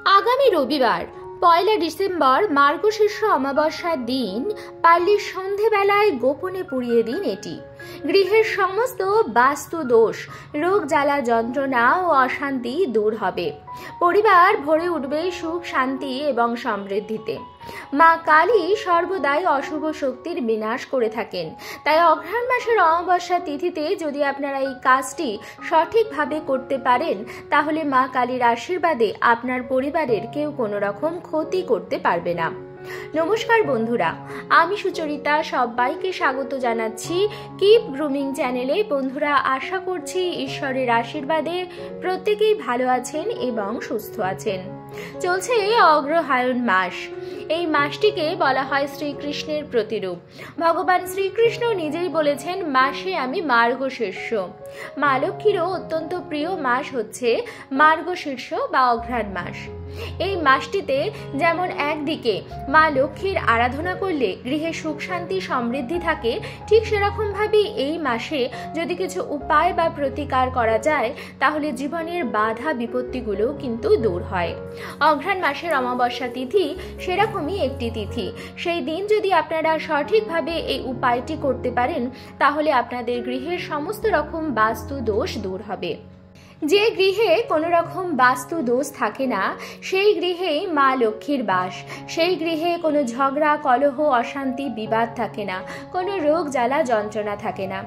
আগামী রবিবার ১লা ডিসেম্বর মার্গশীর্ষ অমাবস্যার দিন পারলে সন্ধেবেলায় গোপনে পুড়িয়ে দিন এটি। গৃহের সমস্ত বাস্তু দোষ, রোগ জ্বালা যন্ত্রণা ও অশান্তি দূর হবে। পরিবার ভরে উঠবে সুখ, শান্তি এবং সমৃদ্ধিতে। মা কালী সর্বদাই অশুভ শক্তির বিনাশ করে থাকেন। তাই অঘ্রাণ মাসের অমাবস্যা তিথিতে যদি আপনারা এই কাজটি সঠিকভাবে করতে পারেন, তাহলে মা কালীর আশীর্বাদে আপনার পরিবারের কেউ কোনো রকম ক্ষতি করতে পারবে না। নমস্কার বন্ধুরা, আমি সুচরিতা সবাইকে স্বাগত জানাচ্ছি কিপ গ্রুমিং চ্যানেলে। বন্ধুরা, আশা করছি ঈশ্বরের আশীর্বাদে প্রত্যেকেই ভালো আছেন এবং সুস্থ আছেন। চলছে অগ্রহায়ণ মাস। এই মাসটিকে বলা হয় শ্রীকৃষ্ণের প্রতিরূপ। ভগবান শ্রীকৃষ্ণ নিজেই বলেছেন, মাসে আমি মার্গশীর্ষ। মা লক্ষ্মীরও অত্যন্ত প্রিয় মাস হচ্ছে মার্গশীর্ষ বা অঘ্রাণ মাস। এই মাসটিতে যেমন একদিকে মা লক্ষ্মীর আরাধনা করলে গৃহে সুখ, শান্তি, সমৃদ্ধি থাকে, ঠিক সেরকম ভাবেই এই মাসে যদি কিছু উপায় বা প্রতিকার করা যায়, তাহলে জীবনের বাধা বিপত্তিগুলো কিন্তু দূর হয়। অঘ্রাণ মাসের অমাবস্যা তিথি সেরকমই একটি তিথি। সেই দিন যদি আপনারা সঠিকভাবে এই উপায়টি করতে পারেন, তাহলে আপনাদের গৃহের সমস্ত রকম বাস্তু দোষ দূর হবে। যে গৃহে কোনো রকম বাস্তু দোষ থাকে না, সেই গৃহেই মা লক্ষ্মীর বাস। সেই গৃহে কোনো ঝগড়া, কলহ, অশান্তি, বিবাদ থাকে না, কোনো রোগ জ্বালা যন্ত্রণা থাকে না।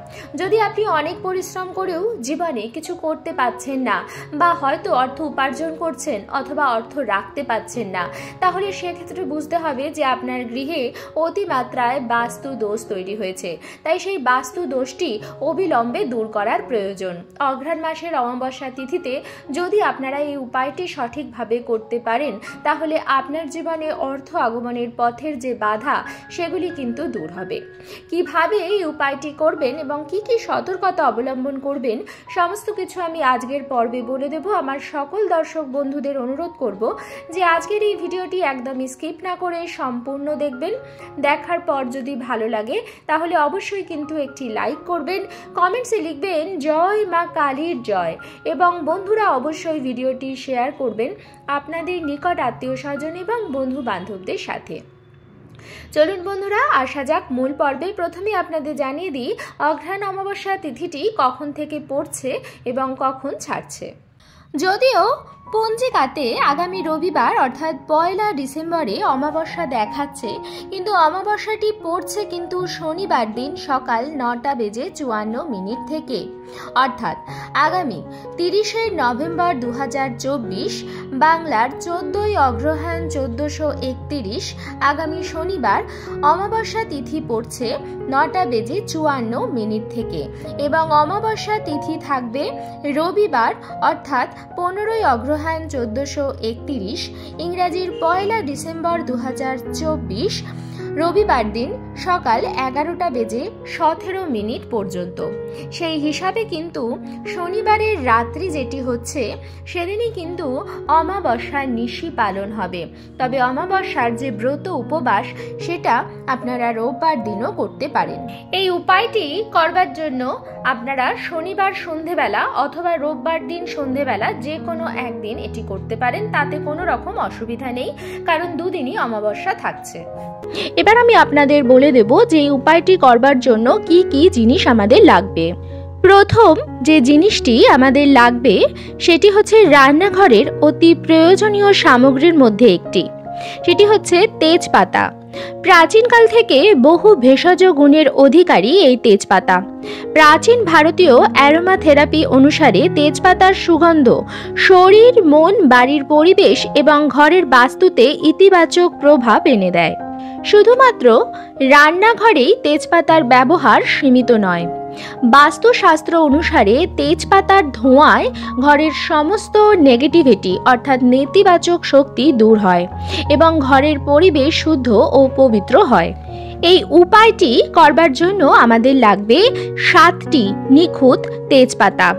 যদি আপনি অনেক পরিশ্রম করেও জীবনে কিছু করতে পারছেন না, বা হয়তো অর্থ উপার্জন করছেন অথবা অর্থ রাখতে পারছেন না, তাহলে সেক্ষেত্রে বুঝতে হবে যে আপনার গৃহে অতিমাত্রায় বাস্তু দোষ তৈরি হয়েছে। তাই সেই বাস্তু দোষটি অবিলম্বে দূর করার প্রয়োজন। অঘ্রাণ মাসের অমাবস্যা তিথিতে যদি আপনারা এই উপায়টি সঠিকভাবে করতে পারেন, তাহলে আপনার জীবনে অর্থ আগমনের পথের যে বাধা, সেগুলি কিন্তু দূর হবে। কিভাবে এই উপায়টি করবেন এবং কি কি সতর্কতা অবলম্বন করবেন, সমস্ত কিছু আমি আজকের পর্বে বলে দেব। আমার সকল দর্শক বন্ধুদের অনুরোধ করব যে আজকের এই ভিডিওটি একদম স্কিপ না করে সম্পূর্ণ দেখবেন। দেখার পর যদি ভালো লাগে, তাহলে অবশ্যই কিন্তু একটি লাইক করবেন, কমেন্টসে লিখবেন জয় মা কালীর জয়, এবং বন্ধুরা অবশ্যই ভিডিওটি শেয়ার করবেন আপনাদের নিকট আত্মীয় স্বজন এবং বন্ধু বান্ধবদের সাথে। চলুন বন্ধুরা, আসা যাক মূল পর্বে। প্রথমে আপনাদের জানিয়ে দিই অঘ্রাণ অমাবস্যা তিথিটি কখন থেকে পড়ছে এবং কখন ছাড়ছে। যদিও পঞ্জিকাতে আগামী রবিবার অর্থাৎ ১লা ডিসেম্বরে অমাবস্যা দেখাচ্ছে, কিন্তু অমাবস্যাটি পড়ছে কিন্তু শনিবার দিন সকাল ৯:৫৪ থেকে, অর্থাৎ আগামী ৩০শে নভেম্বর ২০২৪ বাংলার ১৪ই অগ্রহায়ণ ১৪৩১ আগামী শনিবার অমাবস্যা তিথি পড়ছে ৯:৫৪ থেকে, এবং অমাবস্যা তিথি থাকবে রবিবার অর্থাৎ ১৫ই অগ্রহায়ণ ১৪৩১ ইংরাজির ১লা ডিসেম্বর ২০২৪ রবিবার দিন সকাল ১১:১৭ পর্যন্ত। সেই হিসাবে কিন্তু শনিবারের রাত্রি যেটি হচ্ছে, সেদিনই কিন্তু অমাবস্যার নিশি পালন হবে। তবে অমাবস্যার যে ব্রত উপবাস, সেটা আপনারা রোববার দিনও করতে পারেন। এই উপায়টি করবার জন্য আপনারা শনিবার সন্ধেবেলা অথবা রোববার দিন সন্ধেবেলা যে কোনো একদিন এটি করতে পারেন, তাতে কোনো রকম অসুবিধা নেই, কারণ দুদিনই অমাবস্যা থাকছে। এবার আমি আপনাদের বলে দেব যে এই উপায়টি করবার জন্য কি কি জিনিস আমাদের লাগবে। প্রথম যে জিনিসটি আমাদের লাগবে সেটি হচ্ছে রান্নাঘরের অতি প্রয়োজনীয় সামগ্রীর মধ্যে একটি, সেটি হচ্ছে তেজপাতা। প্রাচীনকাল থেকে বহু ভেষজ গুণের অধিকারী এই তেজপাতা। প্রাচীন ভারতীয় অ্যারোমা থেরাপি অনুসারে তেজপাতার সুগন্ধ শরীর, মন, বাড়ির পরিবেশ এবং ঘরের বাস্তুতে ইতিবাচক প্রভাব এনে দেয়। শুধুমাত্র রান্নাঘরেই তেজপাতার ব্যবহার সীমিত নয়। বাস্তুশাস্ত্র অনুসারে তেজপাতার ধোঁয়ায় ঘরের সমস্ত নেগেটিভিটি অর্থাৎ নেতিবাচক শক্তি দূর হয় এবং ঘরের পরিবেশ শুদ্ধ ও পবিত্র হয়। এই উপায়টি করবার জন্য আমাদের লাগবে 7টি নিখুঁত তেজপাতা,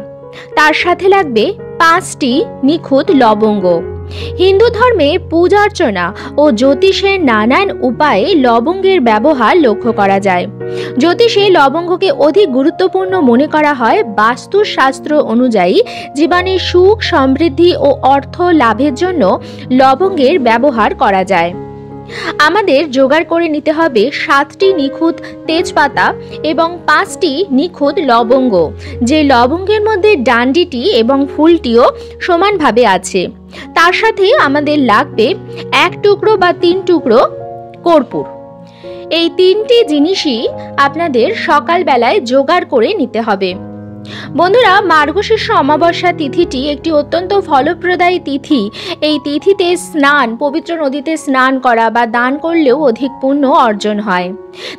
তার সাথে লাগবে 5টি নিখুঁত লবঙ্গ, হিন্দু ধর্মে পূজা অর্চনা ও জ্যোতিষের নানান উপায়ে লবঙ্গের ব্যবহার লক্ষ্য করা যায়। জ্যোতিষে লবঙ্গকে অধিক গুরুত্বপূর্ণ মনে করা হয়। বাস্তুশাস্ত্র অনুযায়ী জীবনে সুখ, সমৃদ্ধি ও অর্থ লাভের জন্য লবঙ্গের ব্যবহার করা যায়। আমাদের জোগাড় করে নিতে হবে 7টি নিখুঁত তেজপাতা এবং 5টি নিখুঁত লবঙ্গ, যে লবঙ্গের মধ্যে ডান্ডিটি এবং ফুলটিও সমানভাবে আছে। তার সাথে আমাদের লাগবে 1 টুকরো বা 3 টুকরো কর্পূর। এই 3টি জিনিসই আপনাদের সকালবেলায় জোগাড় করে নিতে হবে। বন্ধুরা, মার্গশীর্ষ অমাবস্যা তিথিটি একটি অত্যন্ত ফলপ্রদায়ী তিথি। এই তিথিতে স্নান, পবিত্র নদীতে স্নান করা বা দান করলেও অধিক পুণ্য অর্জন হয়।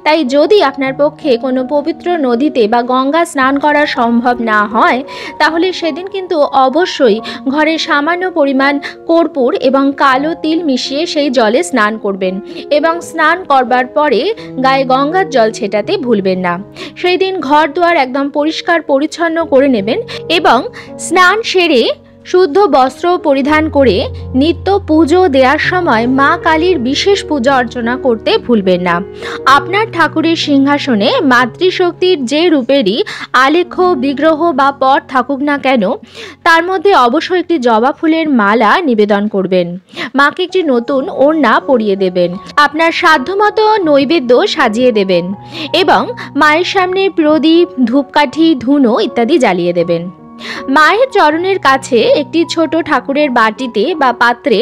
তাই যদি আপনার পক্ষে কোনো পবিত্র নদীতে বা গঙ্গা স্নান করা সম্ভব না হয়, তাহলে সেদিন কিন্তু অবশ্যই ঘরে সামান্য পরিমাণ কর্পূর এবং কালো তিল মিশিয়ে সেই জলে স্নান করবেন এবং স্নান করবার পরে গায়ে গঙ্গার জল ছেটাতে ভুলবেন না। সেই দিন ঘর দুয়ার একদম পরিষ্কার পরিচ্ছন্ন করে নেবেন এবং স্নান সেরে শুদ্ধ বস্ত্র পরিধান করে নিত্য পুজো দেওয়ার সময় মা কালীর বিশেষ পূজা অর্চনা করতে ভুলবেন না। আপনার ঠাকুরের সিংহাসনে মাতৃশক্তির যে রূপেরই আলেখ্য, বিগ্রহ বা পট থাকুক না কেন, তার মধ্যে অবশ্যই একটি জবা ফুলের মালা নিবেদন করবেন। মাকে একটি নতুন ওড়না পরিয়ে দেবেন। আপনার সাধ্যমতো নৈবেদ্য সাজিয়ে দেবেন এবং মায়ের সামনে প্রদীপ, ধূপকাঠি, ধুনো ইত্যাদি জ্বালিয়ে দেবেন। মায়ের চরণের কাছে একটি ছোট ঠাকুরের বাটিতে বা পাত্রে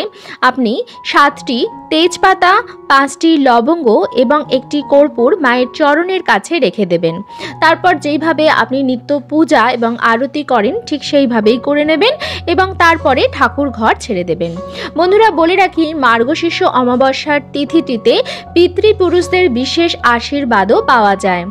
আপনি 7টি তেজপাতা, 5টি লবঙ্গ এবং একটি কর্পূর মায়ের চরণের কাছে রেখে দেবেন। তারপর যেইভাবে আপনি নিত্য পূজা এবং আরতি করেন ঠিক সেইভাবেই করে নেবেন এবং তারপরে ঠাকুর ঘর ছেড়ে দেবেন। বন্ধুরা, বলে রাখি, মার্গশীর্ষ অমাবস্যার তিথিটিতে পিতৃপুরুষদের বিশেষ আশীর্বাদও পাওয়া যায়।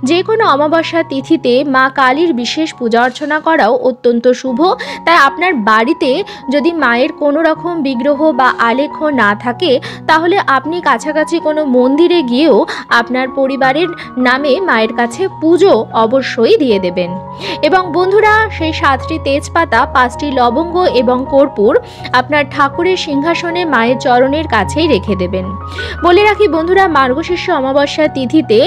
যে কোনো অমাবস্যা তিথিতে মা কালীর বিশেষ পূজা অর্চনা করাও অত্যন্ত শুভ। তাই আপনার বাড়িতে যদি মায়ের কোনো রকম বিগ্রহ বা আলেখ্য না থাকে, তাহলে আপনি কাছাকাছি কোনো মন্দিরে গিয়েও আপনার পরিবারের নামে মায়ের কাছে পুজো অবশ্যই দিয়ে দেবেন। এবং বন্ধুরা, সেই 7টি তেজপাতা, 5টি লবঙ্গ এবং কর্পূর আপনার ঠাকুরের সিংহাসনে মায়ের চরণের কাছেই রেখে দেবেন। বলে রাখি বন্ধুরা, মার্গশীর্ষ অমাবস্যা তিথিতে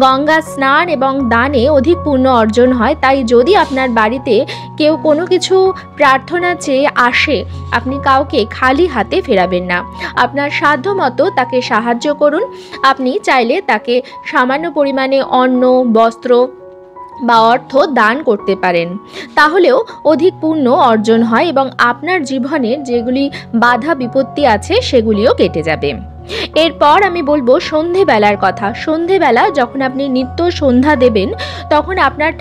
গঙ্গা স্নান এবং দানে অধিক পুণ্য অর্জন হয়। তাই যদি আপনার বাড়িতে কেউ কোনো কিছু প্রার্থনা চেয়ে আসে, আপনি কাউকে খালি হাতে ফেরাবেন না। আপনার সাধ্যমতো তাকে সাহায্য করুন। আপনি চাইলে তাকে সামান্য পরিমাণে অন্ন, বস্ত্র বা অর্থ দান করতে পারেন। তাহলেও অধিক পুণ্য অর্জন হয় এবং আপনার জীবনের যেগুলি বাধা বিপত্তি আছে সেগুলিও কেটে যাবে। এরপর আমি বলবো সন্ধেবেলার কথা। সন্ধেবেলা যখন আপনি নিত্য সন্ধ্যা দেবেন, তখন আপনার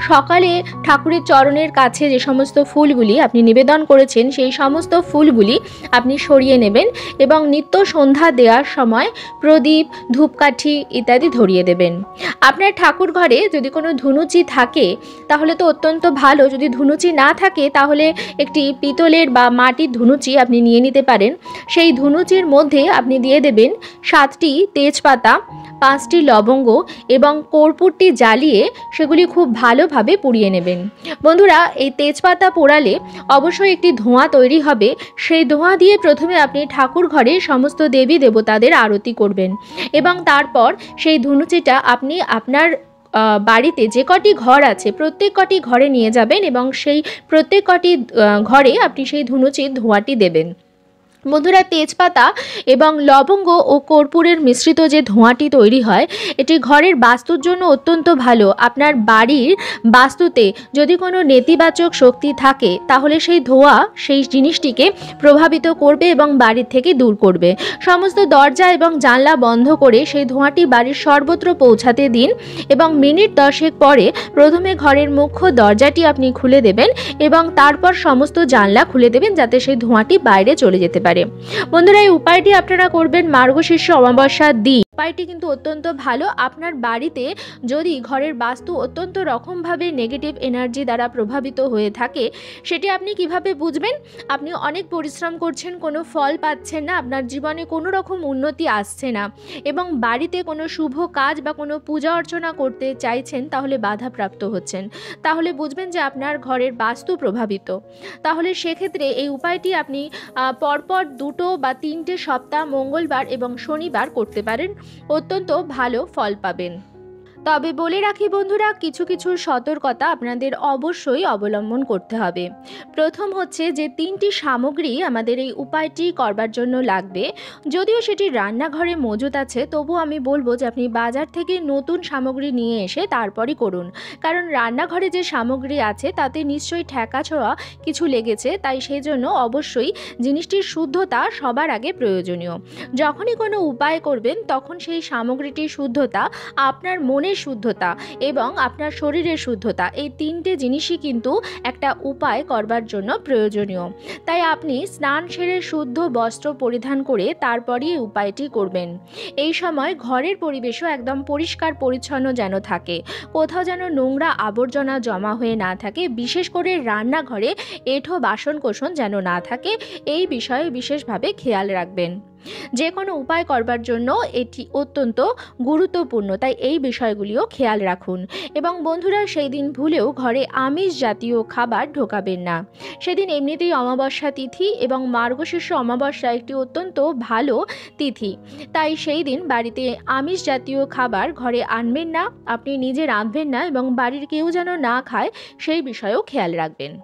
সকালে ঠাকুরের চরণের কাছে যে সমস্ত ফুলগুলি আপনি নিবেদন করেছেন, সেই সমস্ত ফুলগুলি আপনি সরিয়ে নেবেন এবং নিত্য সন্ধ্যা দেওয়ার সময় প্রদীপ, ধূপকাঠি ইত্যাদি ধরিয়ে দেবেন। আপনার ঠাকুর ঘরে যদি কোনো ধুনুচি থাকে তাহলে তো অত্যন্ত ভালো। যদি ধুনুচি না থাকে তাহলে একটি পিতলের বা মাটির ধুনুচি আপনি নিয়ে নিতে পারেন। সেই ধুনুচির মধ্যে আপনি দিয়ে দেবেন 7টি তেজপাতা, 5টি লবঙ্গ এবং কর্পূরটি জ্বালিয়ে সেগুলি খুব ভালোভাবে পুড়িয়ে নেবেন। বন্ধুরা, এই তেজপাতা পোড়ালে অবশ্যই একটি ধোঁয়া তৈরি হবে। সেই ধোঁয়া দিয়ে প্রথমে আপনি ঠাকুর ঘরে সমস্ত দেবী দেবতাদের আরতি করবেন এবং তারপর সেই ধুনুচিটা আপনি আপনার বাড়িতে যে কটি ঘর আছে প্রত্যেক কটি ঘরে নিয়ে যাবেন এবং সেই প্রত্যেক কটি ঘরে আপনি সেই ধুনুচির ধোঁয়াটি দেবেন। বন্ধুরা, তেজপাতা এবং লবঙ্গ ও কর্পূরের মিশ্রিত যে ধোঁয়াটি তৈরি হয়, এটি ঘরের বাস্তুর জন্য অত্যন্ত ভালো। আপনার বাড়ির বাস্তুতে যদি কোনো নেতিবাচক শক্তি থাকে তাহলে সেই ধোঁয়া সেই জিনিসটিকে প্রভাবিত করবে এবং বাড়ির থেকে দূর করবে। সমস্ত দরজা এবং জানলা বন্ধ করে সেই ধোঁয়াটি বাড়ির সর্বত্র পৌঁছাতে দিন এবং মিনিট 10 পরে প্রথমে ঘরের মুখ্য দরজাটি আপনি খুলে দেবেন এবং তারপর সমস্ত জানলা খুলে দেবেন যাতে সেই ধোঁয়াটি বাইরে চলে যেতে পারে। বন্ধুরা, এই উপায়টি আপনারা করবেন মার্গশীর্ষ অমাবস্যার দিন। উপায়টি কিন্তু অত্যন্ত ভালো। আপনার বাড়িতে যদি ঘরের বাস্তু অত্যন্ত রকমভাবে নেগেটিভ এনার্জি দ্বারা প্রভাবিত হয়ে থাকে, সেটি আপনি কিভাবে বুঝবেন? আপনি অনেক পরিশ্রম করছেন, কোনো ফল পাচ্ছেন না, আপনার জীবনে কোনো রকম উন্নতি আসছে না এবং বাড়িতে কোনো শুভ কাজ বা কোনো পূজা অর্চনা করতে চাইছেন, তাহলে বাধাপ্রাপ্ত হচ্ছেন, তাহলে বুঝবেন যে আপনার ঘরের বাস্তু প্রভাবিত। তাহলে সেক্ষেত্রে এই উপায়টি আপনি পরপর 2 বা 3টে সপ্তাহ মঙ্গলবার এবং শনিবার করতে পারেন, অত্যন্ত ভালো ফল পাবেন। তবে বলে রাখি বন্ধুরা, কিছু কিছু সতর্কতা আপনাদের অবশ্যই অবলম্বন করতে হবে। প্রথম হচ্ছে যে 3টি সামগ্রী আমাদের এই উপায়টি করবার জন্য লাগবে। যদিও সেটি রান্নাঘরে মজুত আছে, তবু আমি বলবো যে আপনি বাজার থেকে নতুন সামগ্রী নিয়ে এসে তারপরই করুন, কারণ রান্নাঘরে যে সামগ্রী আছে তাতে নিশ্চয়ই ঠেকা ছোঁয়া কিছু লেগেছে, তাই সেই জন্য অবশ্যই জিনিসটির শুদ্ধতা সবার আগে প্রয়োজনীয়। যখনই কোনো উপায় করবেন তখন সেই সামগ্রীটির শুদ্ধতা, আপনার মনের শুদ্ধতা এবং আপনার শরীরের শুদ্ধতা, এই 3টে জিনিসই কিন্তু একটা উপায় করবার জন্য প্রয়োজনীয়। তাই আপনি স্নান সেরে শুদ্ধ বস্ত্র পরিধান করে তারপরই এই উপায়টি করবেন। এই সময় ঘরের পরিবেশও একদম পরিষ্কার পরিচ্ছন্ন যেন থাকে, কোথাও যেন নোংরা আবর্জনা জমা হয়ে না থাকে, বিশেষ করে রান্নাঘরে এঁঠো বাসনকোসন যেন না থাকে, এই বিষয়ে বিশেষভাবে খেয়াল রাখবেন। যে কোনো উপায় করবার জন্য এটি অত্যন্ত গুরুত্বপূর্ণ, তাই এই বিষয়গুলিও খেয়াল রাখুন। এবং বন্ধুরা, সেই দিন ভুলেও ঘরে আমিষ জাতীয় খাবার ঢোকাবেন না। সেদিন এমনিতেই অমাবস্যা তিথি এবং মার্গশীর্ষ অমাবস্যা একটি অত্যন্ত ভালো তিথি, তাই সেই দিন বাড়িতে আমিষ জাতীয় খাবার ঘরে আনবেন না, আপনি নিজে রাঁধবেন না এবং বাড়ির কেউ যেন না খায়, সেই বিষয়েও খেয়াল রাখবেন।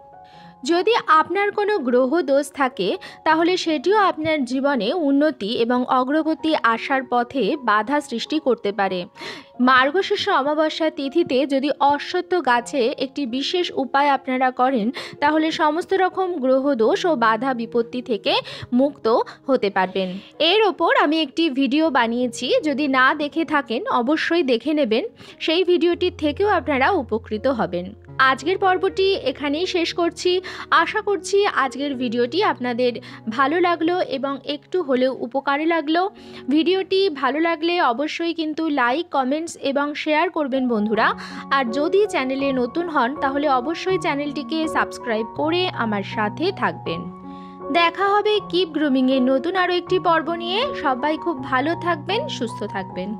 যদি আপনার কোনো গ্রহ দোষ থাকে, তাহলে সেটিও আপনার জীবনে উন্নতি এবং অগ্রগতি আসার পথে বাধা সৃষ্টি করতে পারে। মার্গশীর্ষ অমাবস্যা তিথিতে যদি অশ্বত্থ গাছে একটি বিশেষ উপায় আপনারা করেন, তাহলে সমস্ত রকম গ্রহ দোষ ও বাধা বিপত্তি থেকে মুক্ত হতে পারবেন। এর ওপর আমি একটি ভিডিও বানিয়েছি, যদি না দেখে থাকেন অবশ্যই দেখে নেবেন, সেই ভিডিওটির থেকেও আপনারা উপকৃত হবেন। আজকের পর্বটি এখানেই শেষ করছি। আশা করছি আজকের ভিডিওটি আপনাদের ভালো লাগলো এবং একটু হলেও উপকারে লাগলো। ভিডিওটি ভালো লাগলে অবশ্যই কিন্তু লাইক, কমেন্টস এবং শেয়ার করবেন বন্ধুরা। আর যদি চ্যানেলে নতুন হন তাহলে অবশ্যই চ্যানেলটিকে সাবস্ক্রাইব করে আমার সাথে থাকবেন। দেখা হবে কিপ গ্রুমিংয়ের নতুন আরও একটি পর্ব নিয়ে। সবাই খুব ভালো থাকবেন, সুস্থ থাকবেন।